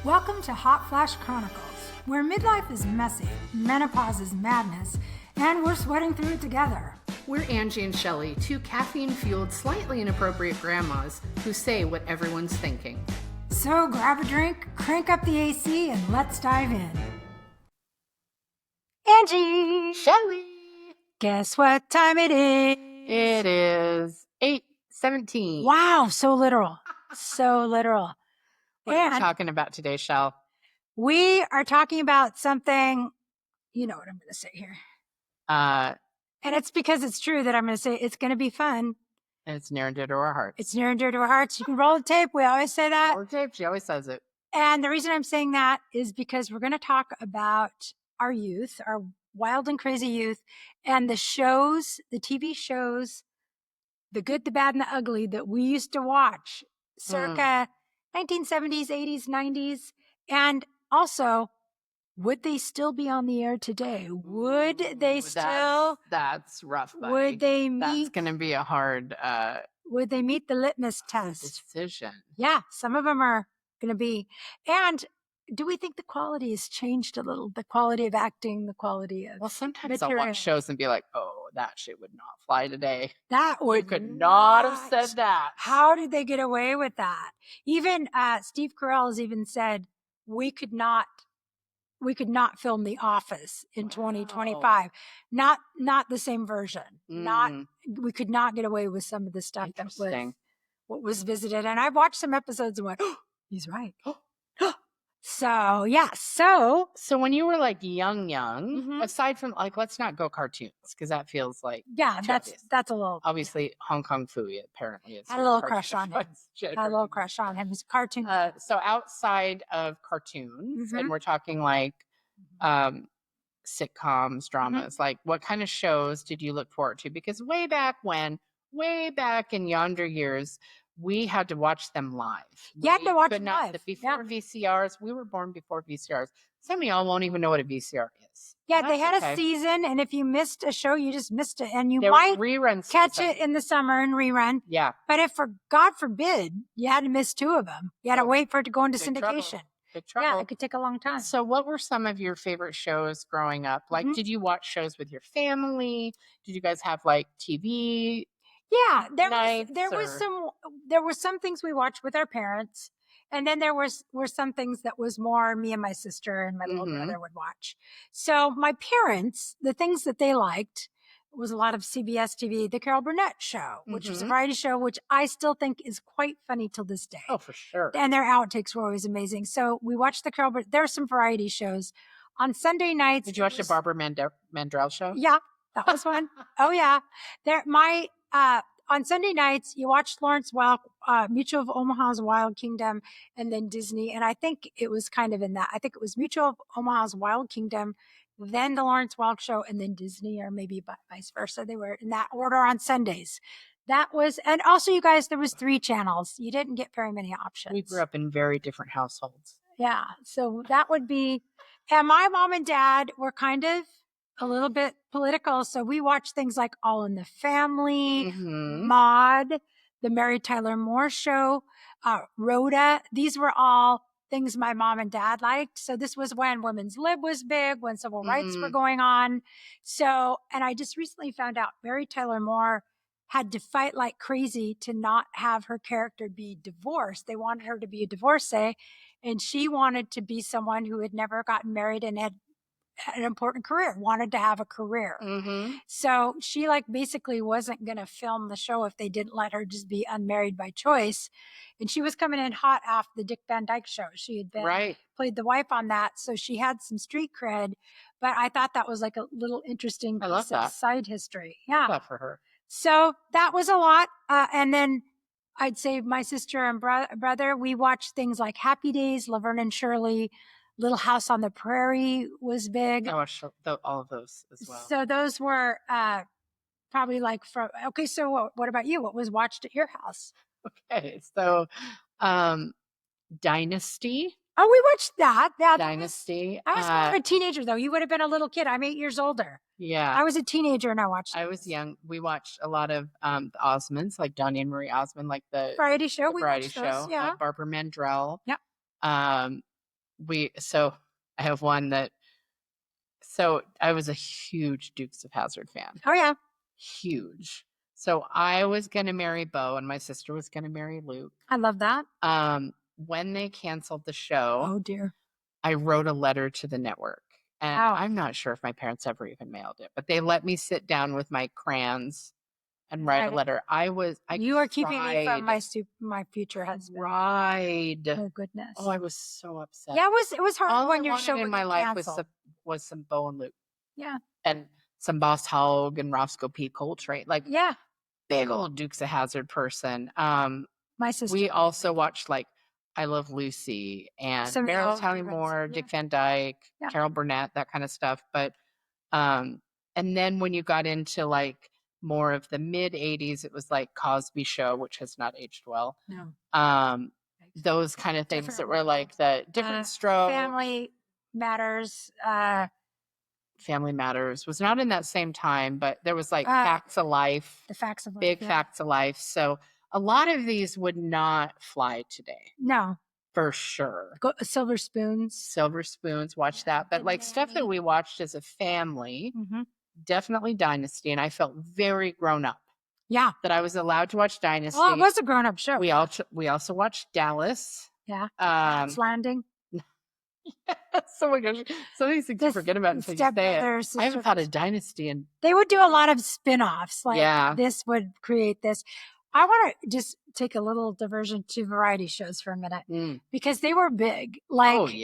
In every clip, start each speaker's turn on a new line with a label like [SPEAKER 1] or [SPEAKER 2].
[SPEAKER 1] Welcome to Hot Flash Chronicles, where midlife is messy, menopause is madness, and we're sweating through it together.
[SPEAKER 2] We're Angie and Shelly, two caffeine-fueled, slightly inappropriate grandmas who say what everyone's thinking.
[SPEAKER 1] So grab a drink, crank up the AC, and let's dive in. Angie!
[SPEAKER 2] Shelly!
[SPEAKER 1] Guess what time it is?
[SPEAKER 2] It is 8:17.
[SPEAKER 1] Wow, so literal. So literal.
[SPEAKER 2] What are we talking about today, Shell?
[SPEAKER 1] We are talking about something, you know what I'm going to say here. And it's because it's true that I'm going to say it's going to be fun.
[SPEAKER 2] And it's near and dear to our hearts.
[SPEAKER 1] It's near and dear to our hearts. You can roll the tape. We always say that.
[SPEAKER 2] Roll the tape. She always says it.
[SPEAKER 1] And the reason I'm saying that is because we're going to talk about our youth, our wild and crazy youth, and the shows, the TV shows, the good, the bad, and the ugly that we used to watch circa 1970s, 80s, 90s. And also, would they still be on the air today? Would they still?
[SPEAKER 2] That's rough, buddy.
[SPEAKER 1] Would they meet?
[SPEAKER 2] That's going to be a hard
[SPEAKER 1] would they meet the litmus test?
[SPEAKER 2] Decision.
[SPEAKER 1] Yeah, some of them are going to be. And do we think the quality has changed a little? The quality of acting, the quality of
[SPEAKER 2] sometimes
[SPEAKER 1] material.
[SPEAKER 2] I'll watch shows and be like, oh, that shit would not fly today.
[SPEAKER 1] That would
[SPEAKER 2] You could not have said that.
[SPEAKER 1] How did they get away with that? Even Steve Carell has even said we could not film The Office in 2025. Not the same version. We could not get away with some of the stuff that was what was visited. And I've watched some episodes and went, oh, he's right. So, yeah. So
[SPEAKER 2] when you were like young, aside from like, let's not go cartoons because that feels like
[SPEAKER 1] that's a little
[SPEAKER 2] obviously Hong Kong Fooey. Apparently, it's
[SPEAKER 1] had a little crush on him. Had a little crush on him. He's a cartoon.
[SPEAKER 2] So outside of cartoons, and we're talking like sitcoms, dramas. Like, what kind of shows did you look forward to? Because way back in yonder years, we had to watch them live.
[SPEAKER 1] You had to watch them live.
[SPEAKER 2] Before VCRs. We were born before VCRs. Some of y'all won't even know what a VCR is.
[SPEAKER 1] Yeah, they had a season, and if you missed a show, you just missed it. And you
[SPEAKER 2] there
[SPEAKER 1] might
[SPEAKER 2] reruns
[SPEAKER 1] catch it in the summer and rerun.
[SPEAKER 2] Yeah.
[SPEAKER 1] But if, for God forbid, you had to miss two of them, you had to wait for it to go into syndication.
[SPEAKER 2] Big trouble.
[SPEAKER 1] Yeah, it could take a long time.
[SPEAKER 2] So what were some of your favorite shows growing up? Like, did you watch shows with your family? Did you guys have like TV?
[SPEAKER 1] Yeah, there were some things we watched with our parents, and then there were some things that was more me and my sister and my little brother would watch. So my parents, the things that they liked was a lot of CBS TV, the Carol Burnett show, which was a variety show, which I still think is quite funny till this day.
[SPEAKER 2] Oh, for sure.
[SPEAKER 1] And their outtakes were always amazing. So we watched the Carol Burnett. There are some variety shows on Sunday nights.
[SPEAKER 2] Did you watch the Barbara Mandrell show?
[SPEAKER 1] Yeah, that was one. Oh yeah, on Sunday nights, you watched Lawrence Welk, Mutual of Omaha's Wild Kingdom, and then Disney. And I think it was kind of in that. I think it was Mutual of Omaha's Wild Kingdom, then the Lawrence Welk show, and then Disney, or maybe vice versa. They were in that order on Sundays. That was, and also, you guys, there was 3 channels. You didn't get very many options.
[SPEAKER 2] We grew up in very different households.
[SPEAKER 1] Yeah, so that would be, and my mom and dad were kind of a little bit political. So we watched things like All in the Family, Maude, the Mary Tyler Moore Show, Rhoda. These were all things my mom and dad liked. So this was when women's lib was big, when civil rights were going on. So, and I just recently found out Mary Tyler Moore had to fight like crazy to not have her character be divorced. They wanted her to be a divorcee, and she wanted to be someone who had never gotten married and had an important career, wanted to have a career. So she like basically wasn't going to film the show if they didn't let her just be unmarried by choice. And she was coming in hot after the Dick Van Dyke Show. She had been played the wife on that. So she had some street cred, but I thought that was like a little interesting piece of side history. Yeah.
[SPEAKER 2] I love for her.
[SPEAKER 1] So that was a lot. And then I'd say my sister and brother, we watched things like Happy Days, Laverne and Shirley, Little House on the Prairie was big.
[SPEAKER 2] I watched all of those as well.
[SPEAKER 1] So those were probably like okay, so what about you? What was watched at your house?
[SPEAKER 2] Okay, so Dynasty.
[SPEAKER 1] Oh, we watched that.
[SPEAKER 2] Dynasty.
[SPEAKER 1] I was more of a teenager, though. You would have been a little kid. I'm 8 years older.
[SPEAKER 2] Yeah.
[SPEAKER 1] I was a teenager and I watched
[SPEAKER 2] I was young. We watched a lot of the Osmonds, like Donnie and Marie Osmond, like the
[SPEAKER 1] variety show.
[SPEAKER 2] variety show.
[SPEAKER 1] Yeah.
[SPEAKER 2] Barbara Mandrell.
[SPEAKER 1] Yep.
[SPEAKER 2] So I have one that, so I was a huge Dukes of Hazzard fan.
[SPEAKER 1] Oh, yeah.
[SPEAKER 2] Huge. So I was going to marry Bo and my sister was going to marry Luke.
[SPEAKER 1] I love that.
[SPEAKER 2] When they canceled the show,
[SPEAKER 1] Oh, dear.
[SPEAKER 2] I wrote a letter to the network. And
[SPEAKER 1] Wow.
[SPEAKER 2] I'm not sure if my parents ever even mailed it, but they let me sit down with my crayons and write a letter.
[SPEAKER 1] You are keeping me from my future husband.
[SPEAKER 2] Cried.
[SPEAKER 1] Oh, goodness.
[SPEAKER 2] Oh, I was so upset.
[SPEAKER 1] Yeah, it was hard
[SPEAKER 2] All
[SPEAKER 1] when
[SPEAKER 2] I
[SPEAKER 1] your
[SPEAKER 2] wanted
[SPEAKER 1] show
[SPEAKER 2] in
[SPEAKER 1] would
[SPEAKER 2] my
[SPEAKER 1] get
[SPEAKER 2] life
[SPEAKER 1] canceled.
[SPEAKER 2] was some Bo and Luke.
[SPEAKER 1] Yeah.
[SPEAKER 2] And some Boss Hogg and Roscoe P. Coltrane. Like,
[SPEAKER 1] Yeah.
[SPEAKER 2] big old Dukes of Hazzard person.
[SPEAKER 1] My sister.
[SPEAKER 2] We also watched like I Love Lucy and Meryl Talley Moore, Dick Van Dyke, Carol Burnett, that kind of stuff. But and then when you got into like more of the mid 80s, it was like Cosby Show, which has not aged well.
[SPEAKER 1] No.
[SPEAKER 2] Those kind of things that were like the Different Strokes.
[SPEAKER 1] Family Matters.
[SPEAKER 2] Family Matters was not in that same time, but there was like Facts of Life.
[SPEAKER 1] The Facts of Life.
[SPEAKER 2] Big Facts of Life. So a lot of these would not fly today.
[SPEAKER 1] No.
[SPEAKER 2] For sure.
[SPEAKER 1] Silver Spoons.
[SPEAKER 2] Watch that. But like stuff that we watched as a family, definitely Dynasty. And I felt very grown up.
[SPEAKER 1] Yeah.
[SPEAKER 2] That I was allowed to watch Dynasty.
[SPEAKER 1] Well, it was a grown up show.
[SPEAKER 2] We also watched Dallas.
[SPEAKER 1] Yeah. Cat's Landing.
[SPEAKER 2] Oh my gosh. Some of these things you forget about until you say it. I haven't thought of Dynasty. And
[SPEAKER 1] they would do a lot of spin-offs. Like this would create this. I want to just take a little diversion to variety shows for a minute because they were big. Like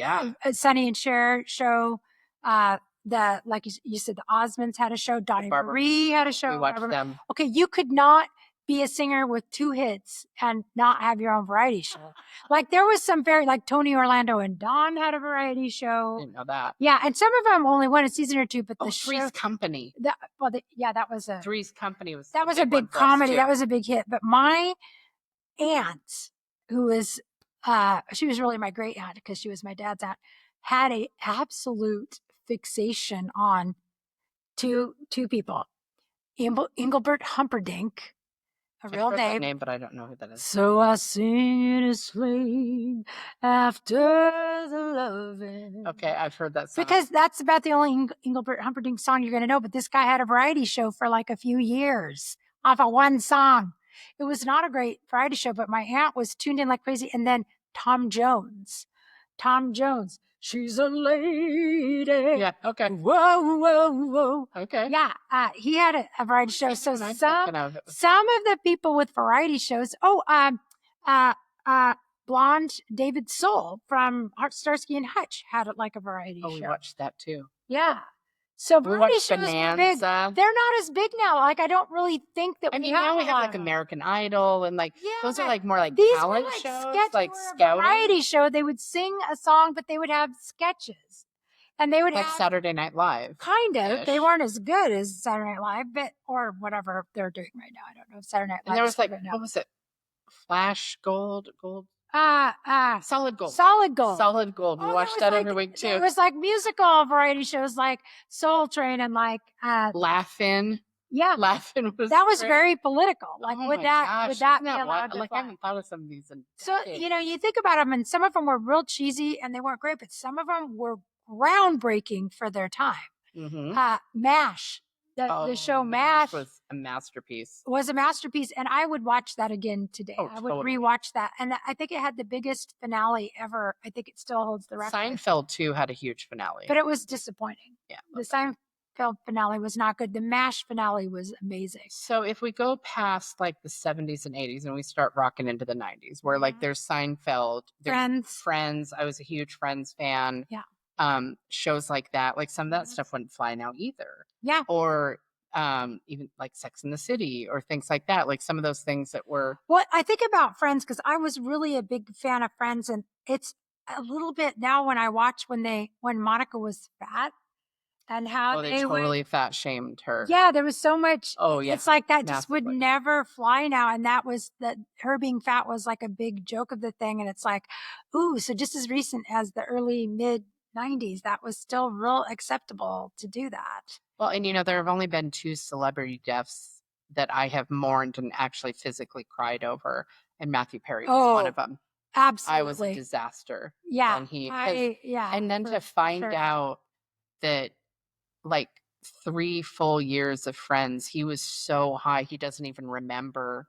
[SPEAKER 1] Sonny and Cher show, like you said, the Osmonds had a show. Donnie Marie had a show.
[SPEAKER 2] We watched them.
[SPEAKER 1] Okay, you could not be a singer with 2 hits and not have your own variety show. Like there was some like Tony Orlando and Dawn had a variety show.
[SPEAKER 2] Didn't know that.
[SPEAKER 1] Yeah, and some of them only went a season or 2, but the
[SPEAKER 2] Three's Company.
[SPEAKER 1] that was a
[SPEAKER 2] Three's Company was
[SPEAKER 1] a big comedy. That was a big hit. But my aunt, who was she was really my great aunt because she was my dad's aunt, had a absolute fixation on two people, Engelbert Humperdinck. A real
[SPEAKER 2] name, but I don't know who that is.
[SPEAKER 1] So I sing in a slave after the loving.
[SPEAKER 2] Okay, I've heard that song.
[SPEAKER 1] Because that's about the only Engelbert Humperdinck song you're going to know. But this guy had a variety show for like a few years off of one song. It was not a great variety show, but my aunt was tuned in like crazy. And then Tom Jones. She's a lady.
[SPEAKER 2] Yeah, okay.
[SPEAKER 1] Whoa.
[SPEAKER 2] Okay.
[SPEAKER 1] Yeah, he had a variety show. So some of the people with variety shows. Blonde David Soul from Starsky and Hutch had it like a variety show.
[SPEAKER 2] Oh, we watched that too.
[SPEAKER 1] Yeah. So variety shows
[SPEAKER 2] Bonanza.
[SPEAKER 1] were big. They're not as big now. Like I don't really think that.
[SPEAKER 2] Now we have like American Idol and like those are like more like
[SPEAKER 1] these
[SPEAKER 2] talent
[SPEAKER 1] were like
[SPEAKER 2] shows, like scouting.
[SPEAKER 1] Variety show. They would sing a song, but they would have sketches, and they would
[SPEAKER 2] like
[SPEAKER 1] have
[SPEAKER 2] Saturday Night Live.
[SPEAKER 1] Kind of. They weren't as good as Saturday Night Live, but or whatever they're doing right now. I don't know if Saturday Night Live.
[SPEAKER 2] And there was like what was it? Flash Gold. Solid Gold. We watched that every week too.
[SPEAKER 1] It was like musical variety shows like Soul Train and like
[SPEAKER 2] Laugh-In.
[SPEAKER 1] Yeah.
[SPEAKER 2] Laugh-In was
[SPEAKER 1] great. Very political. Like would that be allowed to
[SPEAKER 2] I haven't thought of some of these in
[SPEAKER 1] decades. So you think about them and some of them were real cheesy and they weren't great, but some of them were groundbreaking for their time. MASH. The show MASH
[SPEAKER 2] was a masterpiece.
[SPEAKER 1] And I would watch that again today. I would rewatch that. And I think it had the biggest finale ever. I think it still holds the record.
[SPEAKER 2] Seinfeld, too, had a huge finale.
[SPEAKER 1] But it was disappointing.
[SPEAKER 2] Yeah.
[SPEAKER 1] The Seinfeld finale was not good. The MASH finale was amazing.
[SPEAKER 2] So if we go past like the 70s and 80s and we start rocking into the 90s, where like there's Seinfeld, there's Friends. I was a huge Friends fan.
[SPEAKER 1] Yeah.
[SPEAKER 2] Shows like that, like some of that stuff wouldn't fly now either.
[SPEAKER 1] Yeah.
[SPEAKER 2] Or even like Sex and the City or things like that, like some of those things that were.
[SPEAKER 1] Well, I think about Friends because I was really a big fan of Friends, and it's a little bit now when I watch when Monica was fat and how
[SPEAKER 2] they totally fat shamed her.
[SPEAKER 1] Yeah, there was so much.
[SPEAKER 2] Oh yeah,
[SPEAKER 1] it's like that just would never fly now, and that was that her being fat was like a big joke of the thing, and it's like, ooh, so just as recent as the early mid 90s, that was still real acceptable to do that.
[SPEAKER 2] Well, and there have only been 2 celebrity deaths that I have mourned and actually physically cried over, and Matthew Perry was one of them.
[SPEAKER 1] Absolutely.
[SPEAKER 2] I was a disaster.
[SPEAKER 1] Yeah.
[SPEAKER 2] And then to find out that like 3 full years of Friends, he was so high, he doesn't even remember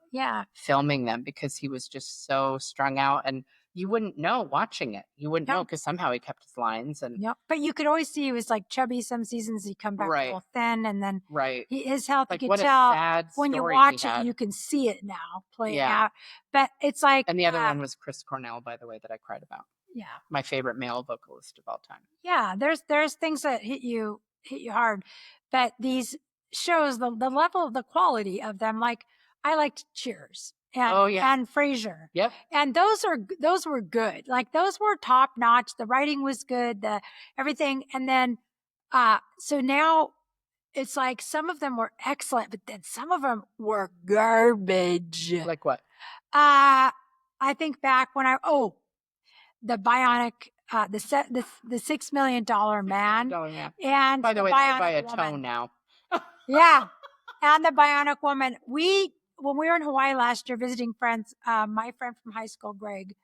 [SPEAKER 2] filming them because he was just so strung out, and you wouldn't know watching it. You wouldn't know because somehow he kept his lines. And
[SPEAKER 1] but you could always see he was like chubby some seasons. He'd come back a little thin, and then his health, like, you could tell when you watch it, you can see it now play out. But it's like,
[SPEAKER 2] and the other one was Chris Cornell, by the way, that I cried about. Yeah, my favorite male vocalist of all time.
[SPEAKER 1] Yeah, there's things that hit you hard, but these shows, the level, the quality of them, like I liked Cheers and Frasier.
[SPEAKER 2] Yep.
[SPEAKER 1] And those were good. Like those were top notch. The writing was good, the everything. And then so now it's like some of them were excellent, but then some of them were garbage.
[SPEAKER 2] Like what?
[SPEAKER 1] I think back when the Bionic, the $6 million man. And
[SPEAKER 2] by the way, they buy a tone now.
[SPEAKER 1] Yeah. And the Bionic Woman. When we were in Hawaii last year visiting friends, my friend from high school, Greg,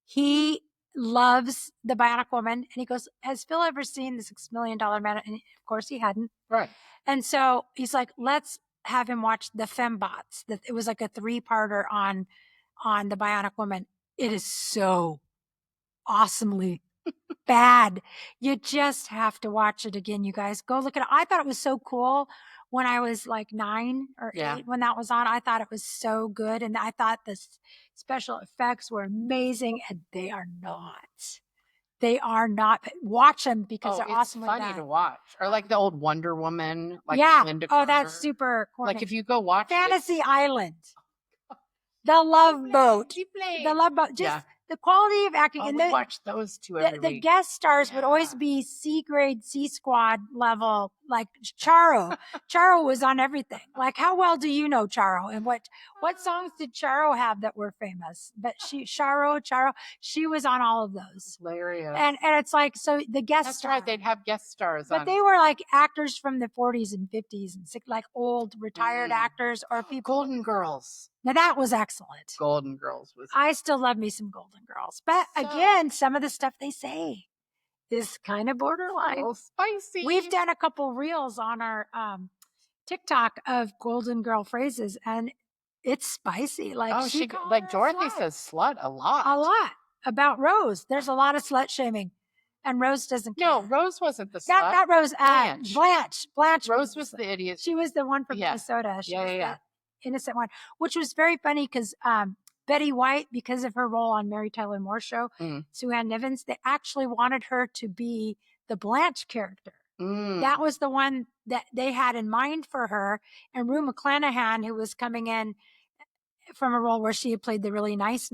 [SPEAKER 1] he loves the Bionic Woman. And he goes, has Phil ever seen the $6 million man? And of course he hadn't.
[SPEAKER 2] Right.
[SPEAKER 1] And so he's like, let's have him watch the Fembots. It was like a 3-parter on the Bionic Woman. It is so awesomely bad. You just have to watch it again, you guys. Go look at it. I thought it was so cool when I was like 9 or 8 when that was on. I thought it was so good, and I thought the special effects were amazing, and they are not. They are not. Watch them because they're awesomely
[SPEAKER 2] funny
[SPEAKER 1] done.
[SPEAKER 2] To watch. Or like the old Wonder Woman, like Linda
[SPEAKER 1] Carter. That's super corny.
[SPEAKER 2] Like if you go watch
[SPEAKER 1] Fantasy Island, The Love Boat, just the quality of acting.
[SPEAKER 2] And we watch those two every
[SPEAKER 1] week. The guest stars would always be C-grade, C-squad level, like Charo. Charo was on everything. Like, how well do you know Charo? And what songs did Charo have that were famous? But Charo, she was on all of those.
[SPEAKER 2] Hilarious.
[SPEAKER 1] And it's like, so the guest stars.
[SPEAKER 2] Right, they'd have guest stars
[SPEAKER 1] But they were like actors from the 40s and 50s and like old retired actors or people.
[SPEAKER 2] Golden Girls.
[SPEAKER 1] Now that was excellent.
[SPEAKER 2] Golden Girls was.
[SPEAKER 1] I still love me some Golden Girls. But again, some of the stuff they say is kind of borderline.
[SPEAKER 2] A little spicy.
[SPEAKER 1] We've done a couple reels on our TikTok of Golden Girl phrases, and it's spicy. Like
[SPEAKER 2] Dorothy says slut a lot.
[SPEAKER 1] A lot. About Rose. There's a lot of slut shaming. And Rose doesn't care.
[SPEAKER 2] No, Rose wasn't the slut.
[SPEAKER 1] Not Rose. Blanche.
[SPEAKER 2] Rose was the idiot.
[SPEAKER 1] She was the one from Minnesota. She was the innocent one, which was very funny because Betty White, because of her role on Mary Tyler Moore's show, Sue Ann Nivens, they actually wanted her to be the Blanche character. That was the one that they had in mind for her. And Rue McClanahan, who was coming in from a role where she had played the really nice,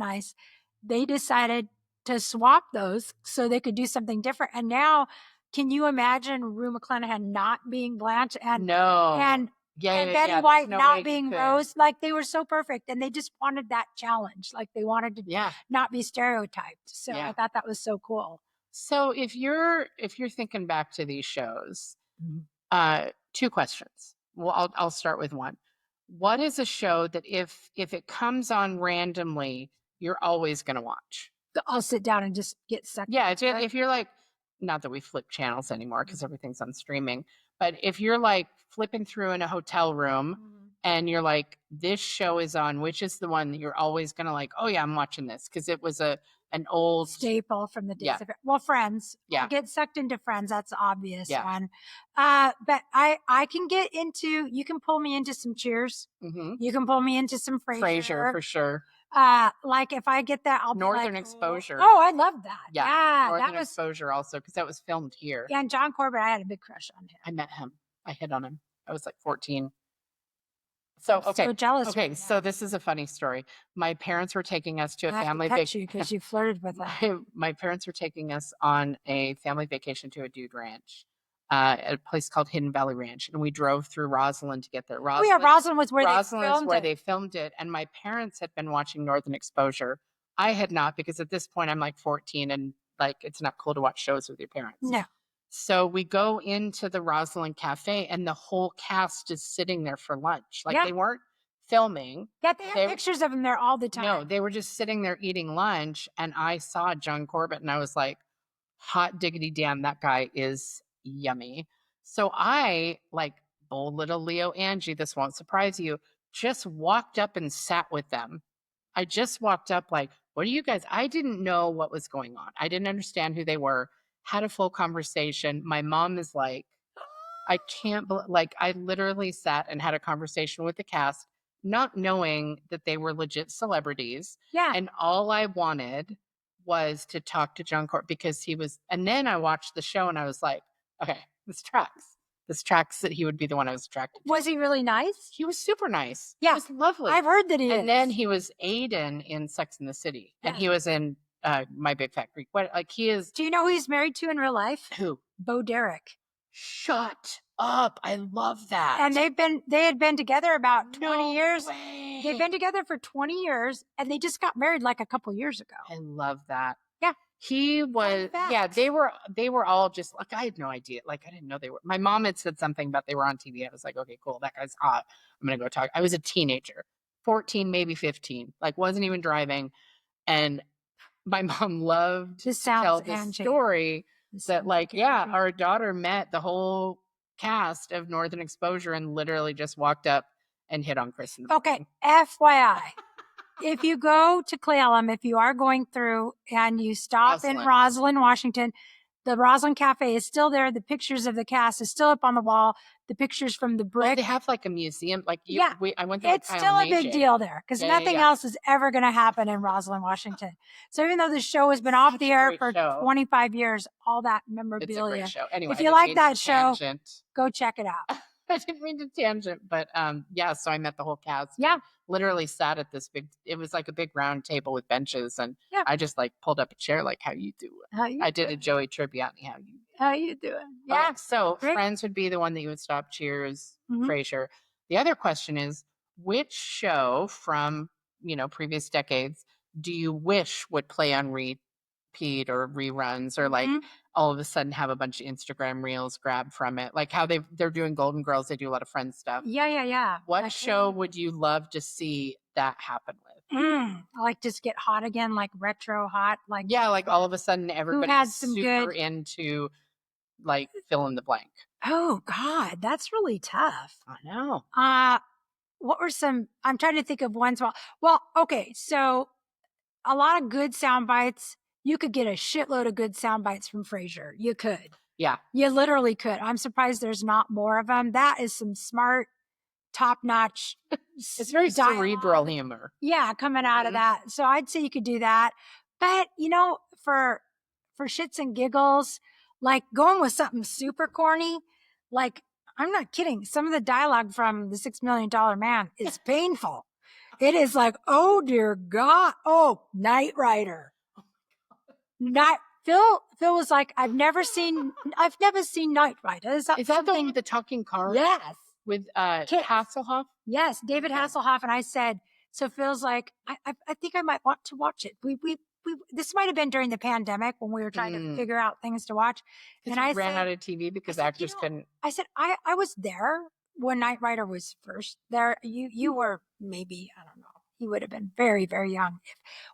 [SPEAKER 1] they decided to swap those so they could do something different. And now, can you imagine Rue McClanahan not being Blanche and Betty White not being Rose? Like, they were so perfect, and they just wanted that challenge. Like, they wanted to not be stereotyped. So I thought that was so cool.
[SPEAKER 2] So if you're thinking back to these shows, 2 questions. Well, I'll start with one. What is a show that if it comes on randomly, you're always going to watch?
[SPEAKER 1] I'll sit down and just get sucked.
[SPEAKER 2] Yeah, if you're like, not that we flip channels anymore because everything's on streaming, but if you're like flipping through in a hotel room and you're like, this show is on, which is the one that you're always going to like, oh yeah, I'm watching this because it was an old
[SPEAKER 1] staple from the days of it. Well, Friends.
[SPEAKER 2] Yeah.
[SPEAKER 1] I'll get sucked into Friends. That's the obvious one. But I can get into, you can pull me into some Cheers. You can pull me into some Frasier.
[SPEAKER 2] Frasier, for sure.
[SPEAKER 1] Like if I get that, I'll
[SPEAKER 2] Northern
[SPEAKER 1] be like,
[SPEAKER 2] Exposure.
[SPEAKER 1] Oh, I love that.
[SPEAKER 2] Yeah. Northern Exposure also, because that was filmed here.
[SPEAKER 1] Yeah, and John Corbett, I had a big crush on him.
[SPEAKER 2] I met him. I hit on him. I was like 14. So, okay.
[SPEAKER 1] So jealous.
[SPEAKER 2] Okay, so this is a funny story. My parents were taking us to a family vacation.
[SPEAKER 1] Because you flirted with them.
[SPEAKER 2] My parents were taking us on a family vacation to a dude ranch. At a place called Hidden Valley Ranch, and we drove through Roslyn to get there.
[SPEAKER 1] Roslyn was where
[SPEAKER 2] they filmed it, and my parents had been watching Northern Exposure. I had not, because at this point I'm like 14, and like it's not cool to watch shows with your parents.
[SPEAKER 1] No.
[SPEAKER 2] So we go into the Roslyn Cafe, and the whole cast is sitting there for lunch. Like they weren't filming.
[SPEAKER 1] Yeah, they have pictures of him there all the time.
[SPEAKER 2] No, they were just sitting there eating lunch, and I saw John Corbett, and I was like, hot diggity damn, that guy is yummy. So I, like bold little Leo Angie, this won't surprise you, just walked up and sat with them. I just walked up like, what are you guys? I didn't know what was going on. I didn't understand who they were. Had a full conversation. My mom is like, I can't believe, like, I literally sat and had a conversation with the cast, not knowing that they were legit celebrities.
[SPEAKER 1] Yeah.
[SPEAKER 2] And all I wanted was to talk to John Court because he was, and then I watched the show and I was like, okay, this tracks. This tracks that he would be the one I was attracted to.
[SPEAKER 1] Was he really nice?
[SPEAKER 2] He was super nice.
[SPEAKER 1] Yeah.
[SPEAKER 2] He was lovely.
[SPEAKER 1] I've heard that he is.
[SPEAKER 2] And then he was Aiden in Sex and the City. Yeah. And he was in My Big Fat Greek. What, like, he is.
[SPEAKER 1] Do you know who he's married to in real life?
[SPEAKER 2] Who?
[SPEAKER 1] Bo Derek.
[SPEAKER 2] Shut up. I love that.
[SPEAKER 1] And they had been together about 20 years.
[SPEAKER 2] Way.
[SPEAKER 1] They've been together for 20 years and they just got married like a couple years ago.
[SPEAKER 2] I love that.
[SPEAKER 1] Yeah.
[SPEAKER 2] He was, yeah, they were all just like, I had no idea. Like, I didn't know they were, my mom had said something about they were on TV. I was like, okay, cool. That guy's hot. I'm going to go talk. I was a teenager, 14, maybe 15, like wasn't even driving. And my mom loved to tell the story that like, yeah, our daughter met the whole cast of Northern Exposure and literally just walked up and hit on Chris.
[SPEAKER 1] Okay. FYI. If you go to Clallam, if you are going through and you stop in Roslyn, Washington, the Roslyn Cafe is still there. The pictures of the cast is still up on the wall. The pictures from the brick.
[SPEAKER 2] Well, they have like a museum. Like I went there.
[SPEAKER 1] It's still a big deal there because nothing else is ever going to happen in Roslyn, Washington. So even though the show has been off the air for 25 years, all that memorabilia.
[SPEAKER 2] It's a great show. Anyway,
[SPEAKER 1] if you like that show, go check it out.
[SPEAKER 2] I didn't mean to tangent, but yeah, so I met the whole cast.
[SPEAKER 1] Yeah.
[SPEAKER 2] Literally sat at this big, it was like a big round table with benches, and I just like pulled up a chair, like, how you doing? I did a Joey Tribbiani,
[SPEAKER 1] how you doing? Yeah.
[SPEAKER 2] Okay, so Friends would be the one that you would stop. Cheers, Frasier. The other question is, which show from, previous decades do you wish would play on repeat or reruns or like all of a sudden have a bunch of Instagram reels grabbed from it, like how they're doing Golden Girls, they do a lot of Friends stuff.
[SPEAKER 1] Yeah.
[SPEAKER 2] What show would you love to see that happen with?
[SPEAKER 1] Like just get hot again, like retro hot, like
[SPEAKER 2] like all of a sudden everybody's super into like fill in the blank.
[SPEAKER 1] Oh God, that's really tough.
[SPEAKER 2] I know.
[SPEAKER 1] What were some? I'm trying to think of ones. Well, okay, so a lot of good sound bites. You could get a shitload of good sound bites from Frasier. You could.
[SPEAKER 2] Yeah.
[SPEAKER 1] You literally could. I'm surprised there's not more of them. That is some smart, top-notch.
[SPEAKER 2] It's very cerebral humor.
[SPEAKER 1] Yeah, coming out of that. So I'd say you could do that. But, for shits and giggles, like going with something super corny, like, I'm not kidding. Some of the dialogue from The $6 Million Man is painful. It is like, oh, dear God. Oh, Knight Rider. Phil was like, I've never seen Knight Rider. Is that
[SPEAKER 2] the one with the talking car?
[SPEAKER 1] Yes.
[SPEAKER 2] With Hasselhoff?
[SPEAKER 1] Yes, David Hasselhoff. And I said, so Phil's like, I think I might want to watch it. This might have been during the pandemic when we were trying to figure out things to watch.
[SPEAKER 2] And I ran out of TV because actors couldn't.
[SPEAKER 1] I said, I was there when Knight Rider was first there. You were maybe, I don't know. He would have been very, very young.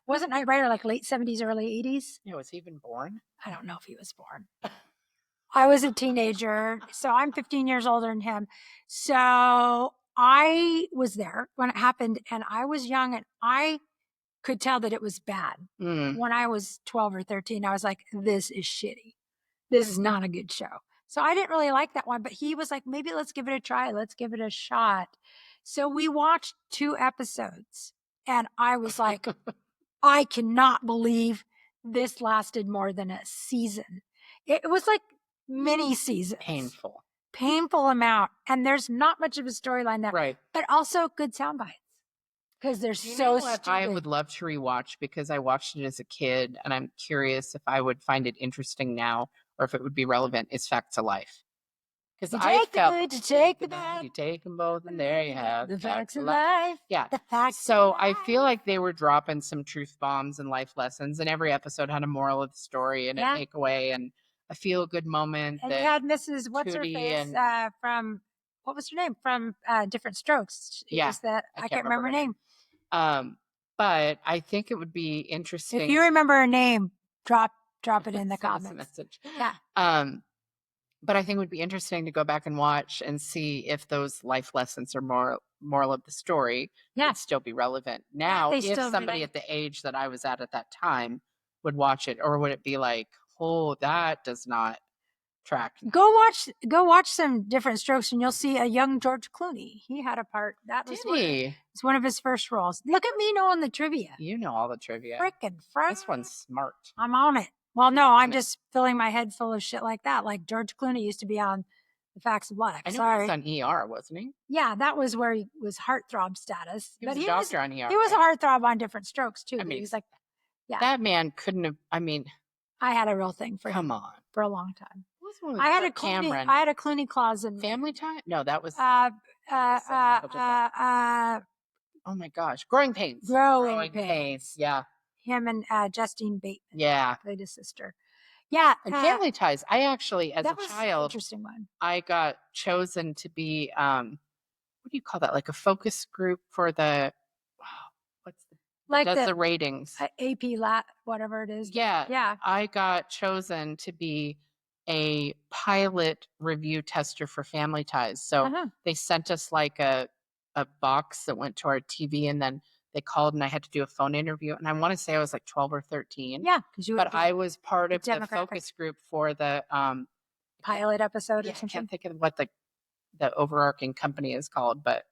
[SPEAKER 1] Wasn't Knight Rider like late 70s, early 80s?
[SPEAKER 2] Yeah, was he even born?
[SPEAKER 1] I don't know if he was born. I was a teenager, so I'm 15 years older than him. So I was there when it happened, and I was young, and I could tell that it was bad. When I was 12 or 13, I was like, this is shitty. This is not a good show. So I didn't really like that one, but he was like, maybe let's give it a try. Let's give it a shot. So we watched 2 episodes. And I was like, I cannot believe this lasted more than a season. It was like mini seasons. Painful amount. And there's not much of a storyline there.
[SPEAKER 2] Right.
[SPEAKER 1] But also good sound bites. Because they're so stupid.
[SPEAKER 2] I would love to rewatch because I watched it as a kid. And I'm curious if I would find it interesting now or if it would be relevant. Is Facts of Life. Because I felt
[SPEAKER 1] the good to take the bad.
[SPEAKER 2] You take them both, and there you have
[SPEAKER 1] the facts of life.
[SPEAKER 2] Yeah.
[SPEAKER 1] The facts.
[SPEAKER 2] So I feel like they were dropping some truth bombs and life lessons, and every episode had a moral of the story and a takeaway and a feel good moment.
[SPEAKER 1] And you had Mrs. What's her face from what was her name from Different Strokes?
[SPEAKER 2] Yeah,
[SPEAKER 1] I can't remember her name.
[SPEAKER 2] But I think it would be interesting.
[SPEAKER 1] If you remember her name, drop it in the comments.
[SPEAKER 2] Message.
[SPEAKER 1] Yeah.
[SPEAKER 2] But I think it would be interesting to go back and watch and see if those life lessons or moral of the story would still be relevant now. If somebody at the age that I was at that time would watch it, or would it be like, oh, that does not track now.
[SPEAKER 1] Go watch some Different Strokes, and you'll see a young George Clooney. He had a part. It's one of his first roles. Look at me knowing the trivia.
[SPEAKER 2] You know all the trivia.
[SPEAKER 1] Frickin'
[SPEAKER 2] This one's smart.
[SPEAKER 1] I'm on it. Well, no, I'm just filling my head full of shit like that. Like George Clooney used to be on The Facts of Life.
[SPEAKER 2] I know he was on ER, wasn't he?
[SPEAKER 1] Yeah, that was where he was heartthrob status.
[SPEAKER 2] He was a doctor on ER.
[SPEAKER 1] He was a heartthrob on Different Strokes too.
[SPEAKER 2] I mean,
[SPEAKER 1] he was like, yeah.
[SPEAKER 2] That man couldn't have. I mean,
[SPEAKER 1] I had a real thing for him.
[SPEAKER 2] Come on,
[SPEAKER 1] for a long time.
[SPEAKER 2] I had a
[SPEAKER 1] Clooney clause in
[SPEAKER 2] Family Time. No, that was. Oh my gosh, Growing Pains.
[SPEAKER 1] Growing Pains.
[SPEAKER 2] Yeah.
[SPEAKER 1] Him and Justine Bateman.
[SPEAKER 2] Yeah.
[SPEAKER 1] Played his sister. Yeah.
[SPEAKER 2] And Family Ties. I actually, as a child,
[SPEAKER 1] an interesting one.
[SPEAKER 2] I got chosen to be, what do you call that? Like a focus group for the, the ratings.
[SPEAKER 1] AP Lat, whatever it is.
[SPEAKER 2] Yeah.
[SPEAKER 1] Yeah.
[SPEAKER 2] I got chosen to be a pilot review tester for Family Ties. So they sent us like a box that went to our TV, and then they called and I had to do a phone interview. And I want to say I was like 12 or 13.
[SPEAKER 1] Yeah.
[SPEAKER 2] But I was part of the focus group for the
[SPEAKER 1] pilot episode or something.
[SPEAKER 2] I can't think of what the overarching company is called, but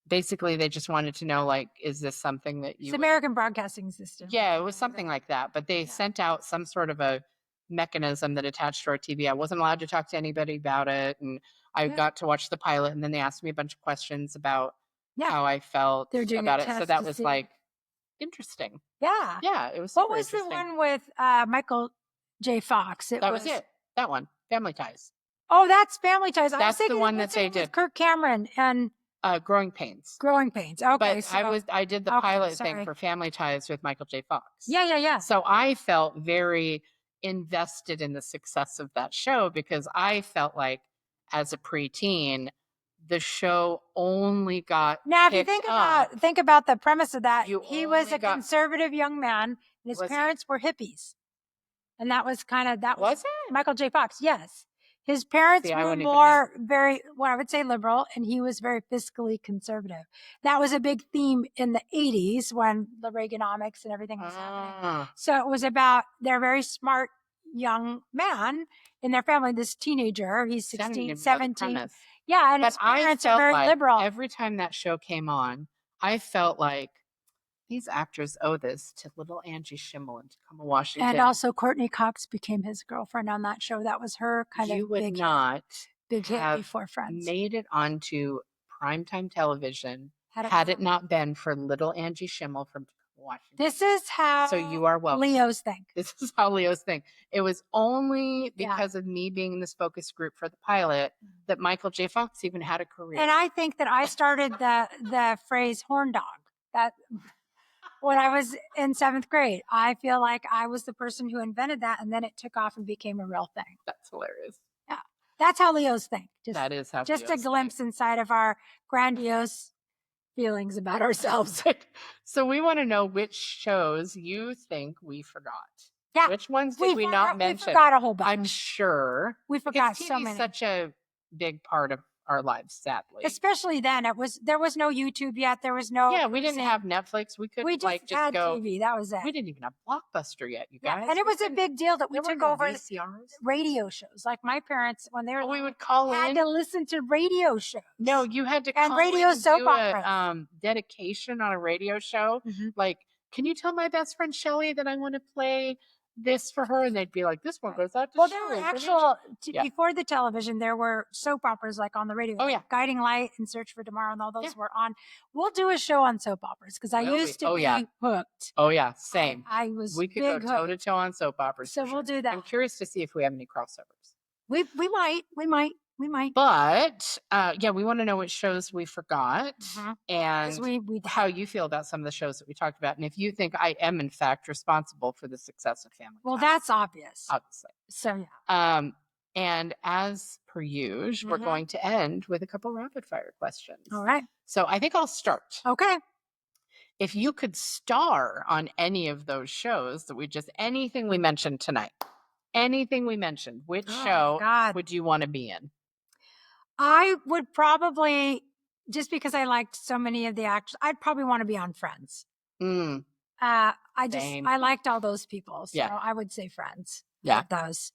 [SPEAKER 2] basically they just wanted to know, like, is this something that
[SPEAKER 1] It's American Broadcasting System.
[SPEAKER 2] Yeah, it was something like that. But they sent out some sort of a mechanism that attached to our TV. I wasn't allowed to talk to anybody about it, and I got to watch the pilot, and then they asked me a bunch of questions about how I felt about it. So that was like interesting.
[SPEAKER 1] Yeah.
[SPEAKER 2] Yeah, it was.
[SPEAKER 1] What was the one with Michael J. Fox?
[SPEAKER 2] That was it. That one, Family Ties.
[SPEAKER 1] Oh, that's Family Ties.
[SPEAKER 2] That's the one that they did.
[SPEAKER 1] Kirk Cameron and
[SPEAKER 2] Growing Pains.
[SPEAKER 1] Growing Pains. Okay.
[SPEAKER 2] But I did the pilot thing for Family Ties with Michael J. Fox.
[SPEAKER 1] Yeah.
[SPEAKER 2] So I felt very invested in the success of that show, because I felt like as a preteen, the show only got
[SPEAKER 1] now. If you think about the premise of that, he was a conservative young man, and his parents were hippies, and that was
[SPEAKER 2] was it
[SPEAKER 1] Michael J. Fox? Yes, his parents were more I would say liberal, and he was very fiscally conservative. That was a big theme in the 80s when the Reaganomics and everything was happening. So it was about their very smart young man in their family, this teenager. He's 16, 17. Yeah, and his parents are very liberal.
[SPEAKER 2] Every time that show came on, I felt like these actors owe this to little Angie Schimmel in Tacoma, Washington.
[SPEAKER 1] And also Courtney Cox became his girlfriend on that show. That was her kind of big hit before Friends.
[SPEAKER 2] Made it onto primetime television had it not been for little Angie Schimmel from Washington.
[SPEAKER 1] This is how
[SPEAKER 2] you are welcome.
[SPEAKER 1] Leos think.
[SPEAKER 2] This is how Leos think. It was only because of me being in this focus group for the pilot that Michael J. Fox even had a career.
[SPEAKER 1] And I think that I started the phrase horn dog. That when I was in 7th grade, I feel like I was the person who invented that, and then it took off and became a real thing.
[SPEAKER 2] That's hilarious.
[SPEAKER 1] Yeah, that's how Leos think.
[SPEAKER 2] That is how.
[SPEAKER 1] Just Leos a glimpse inside of our grandiose feelings about ourselves.
[SPEAKER 2] So we want to know which shows you think we forgot.
[SPEAKER 1] Yeah.
[SPEAKER 2] Which ones did we not mention?
[SPEAKER 1] We forgot a whole bunch.
[SPEAKER 2] I'm sure.
[SPEAKER 1] We forgot so many.
[SPEAKER 2] Such a big part of our lives, sadly.
[SPEAKER 1] Especially then. There was no YouTube yet. There was no.
[SPEAKER 2] Yeah, we didn't have Netflix. We could just
[SPEAKER 1] had
[SPEAKER 2] go
[SPEAKER 1] TV. That was it.
[SPEAKER 2] We didn't even have Blockbuster yet, you guys.
[SPEAKER 1] And it was a big deal that we took over
[SPEAKER 2] VCRs.
[SPEAKER 1] Radio shows. Like my parents, when they were
[SPEAKER 2] we would call
[SPEAKER 1] had to listen to radio shows.
[SPEAKER 2] No, you had to call
[SPEAKER 1] radio soap operas.
[SPEAKER 2] Dedication on a radio show. Like, can you tell my best friend Shelly that I want to play this for her? And they'd be like, this one goes out to
[SPEAKER 1] there were before the television, there were soap operas like on the radio.
[SPEAKER 2] Oh yeah,
[SPEAKER 1] Guiding Light and Search for Tomorrow, and all those were on. We'll do a show on soap operas, because I used to be hooked.
[SPEAKER 2] Oh yeah, same.
[SPEAKER 1] We could go
[SPEAKER 2] toe to toe on soap operas.
[SPEAKER 1] So we'll do that.
[SPEAKER 2] I'm curious to see if we have any crossovers.
[SPEAKER 1] We might.
[SPEAKER 2] But we want to know which shows we forgot, and how you feel about some of the shows that we talked about, and if you think I am in fact responsible for the success of Family Ties.
[SPEAKER 1] That's obvious.
[SPEAKER 2] Obviously.
[SPEAKER 1] So yeah.
[SPEAKER 2] And as per usual, we're going to end with a couple rapid fire questions.
[SPEAKER 1] All right.
[SPEAKER 2] So I think I'll start.
[SPEAKER 1] Okay.
[SPEAKER 2] If you could star on any of those shows that anything we mentioned tonight, which show would you want to be in?
[SPEAKER 1] I would probably, just because I liked so many of the actors, I'd probably want to be on Friends. I liked all those people. So I would say Friends.
[SPEAKER 2] Yeah.
[SPEAKER 1] Those.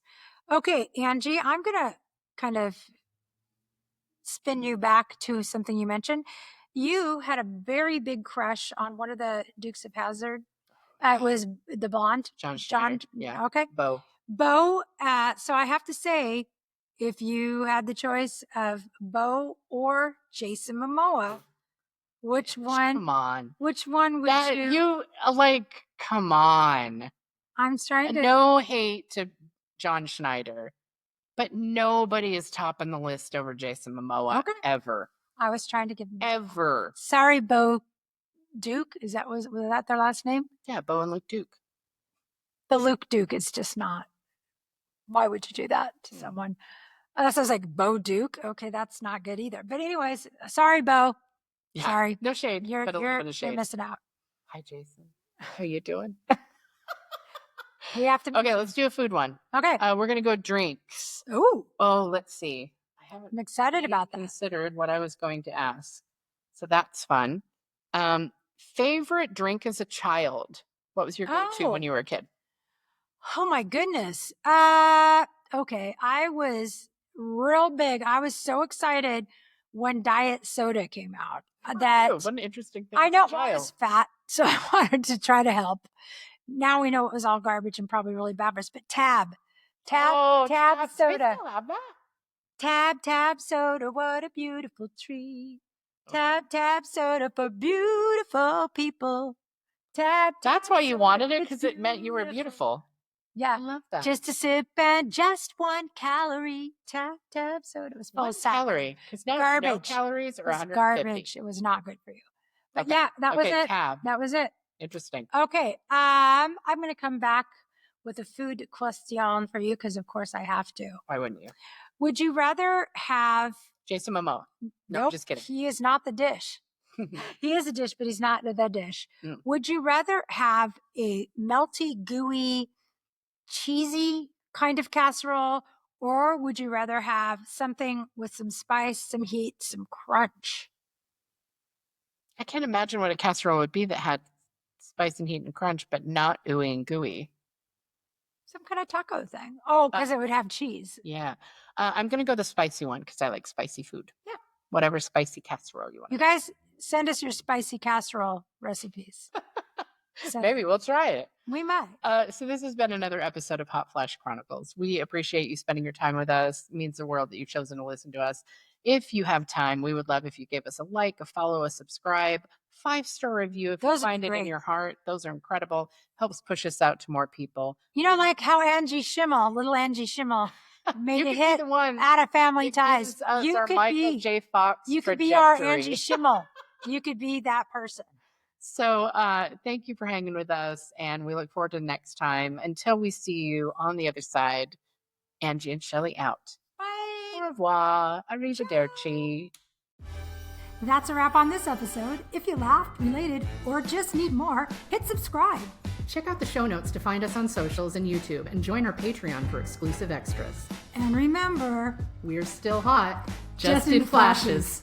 [SPEAKER 1] Okay, Angie, I'm going to kind of spin you back to something you mentioned. You had a very big crush on one of the Dukes of Hazzard. It was the blonde.
[SPEAKER 2] John. Yeah.
[SPEAKER 1] Okay.
[SPEAKER 2] Bo.
[SPEAKER 1] So I have to say, if you had the choice of Bo or Jason Momoa, which one?
[SPEAKER 2] Come on.
[SPEAKER 1] Which one would you?
[SPEAKER 2] Come on.
[SPEAKER 1] I'm trying to.
[SPEAKER 2] No hate to John Schneider, but nobody is topping the list over Jason Momoa ever.
[SPEAKER 1] I was trying to give him
[SPEAKER 2] ever.
[SPEAKER 1] Sorry, Bo Duke. Was that their last name?
[SPEAKER 2] Yeah, Bo and Luke Duke.
[SPEAKER 1] The Luke Duke is just not. Why would you do that to someone? That sounds like Bo Duke. Okay, that's not good either. But anyways, sorry, Bo.
[SPEAKER 2] Yeah,
[SPEAKER 1] sorry.
[SPEAKER 2] No shade.
[SPEAKER 1] You're missing out.
[SPEAKER 2] Hi, Jason. How you doing?
[SPEAKER 1] We have to.
[SPEAKER 2] Okay, let's do a food one.
[SPEAKER 1] Okay.
[SPEAKER 2] We're going to go drinks.
[SPEAKER 1] Ooh.
[SPEAKER 2] Oh, let's see.
[SPEAKER 1] I'm excited about that.
[SPEAKER 2] Considered what I was going to ask. So that's fun. Favorite drink as a child? What was your go-to when you were a kid?
[SPEAKER 1] Oh my goodness. Okay. I was real big. I was so excited when diet soda came out.
[SPEAKER 2] What an interesting thing.
[SPEAKER 1] I know I was fat, so I wanted to try to help. Now we know it was all garbage and probably really bad for us, but Tab soda.
[SPEAKER 2] I still have that.
[SPEAKER 1] Tab soda, what a beautiful treat. Tab soda for beautiful people.
[SPEAKER 2] That's why you wanted it, because it meant you were beautiful.
[SPEAKER 1] Yeah.
[SPEAKER 2] I love that.
[SPEAKER 1] Just a sip and just 1 calorie. Tab soda. It was full of
[SPEAKER 2] calorie. Because now garbage. No calories or 150.
[SPEAKER 1] Garbage. It was not good for you. But yeah, that was it.
[SPEAKER 2] Tab.
[SPEAKER 1] That was it.
[SPEAKER 2] Interesting.
[SPEAKER 1] Okay. I'm going to come back with a food question for you because, of course, I have to.
[SPEAKER 2] Why wouldn't you?
[SPEAKER 1] Would you rather have
[SPEAKER 2] Jason Momoa? No,
[SPEAKER 1] nope,
[SPEAKER 2] just kidding.
[SPEAKER 1] He is not the dish. He is a dish, but he's not the dish. Would you rather have a melty, gooey, cheesy kind of casserole, or would you rather have something with some spice, some heat, some crunch?
[SPEAKER 2] I can't imagine what a casserole would be that had spice and heat and crunch, but not ooey and gooey.
[SPEAKER 1] Some kind of taco thing. Oh, because it would have cheese.
[SPEAKER 2] Yeah. I'm going to go the spicy one because I like spicy food.
[SPEAKER 1] Yeah.
[SPEAKER 2] Whatever spicy casserole you want.
[SPEAKER 1] You guys send us your spicy casserole recipes.
[SPEAKER 2] Maybe we'll try it.
[SPEAKER 1] We might.
[SPEAKER 2] So this has been another episode of Hot Flash Chronicles. We appreciate you spending your time with us. It means the world that you've chosen to listen to us. If you have time, we would love if you gave us a like, a follow, a subscribe, 5-star review. If you find it in your heart, those are incredible. Helps push us out to more people.
[SPEAKER 1] You know, like how little Angie Schimmel made a hit out of Family Ties.
[SPEAKER 2] You could be J. Fox.
[SPEAKER 1] You could be our Angie Schimmel. You could be that person.
[SPEAKER 2] So thank you for hanging with us, and we look forward to next time. Until we see you on the other side, Angie and Shelly out.
[SPEAKER 1] Bye.
[SPEAKER 2] Au revoir. Arrivederci.
[SPEAKER 1] That's a wrap on this episode. If you laughed, related, or just need more, hit subscribe.
[SPEAKER 3] Check out the show notes to find us on socials and YouTube, and join our Patreon for exclusive extras.
[SPEAKER 1] And remember,
[SPEAKER 3] we're still hot, just in flashes.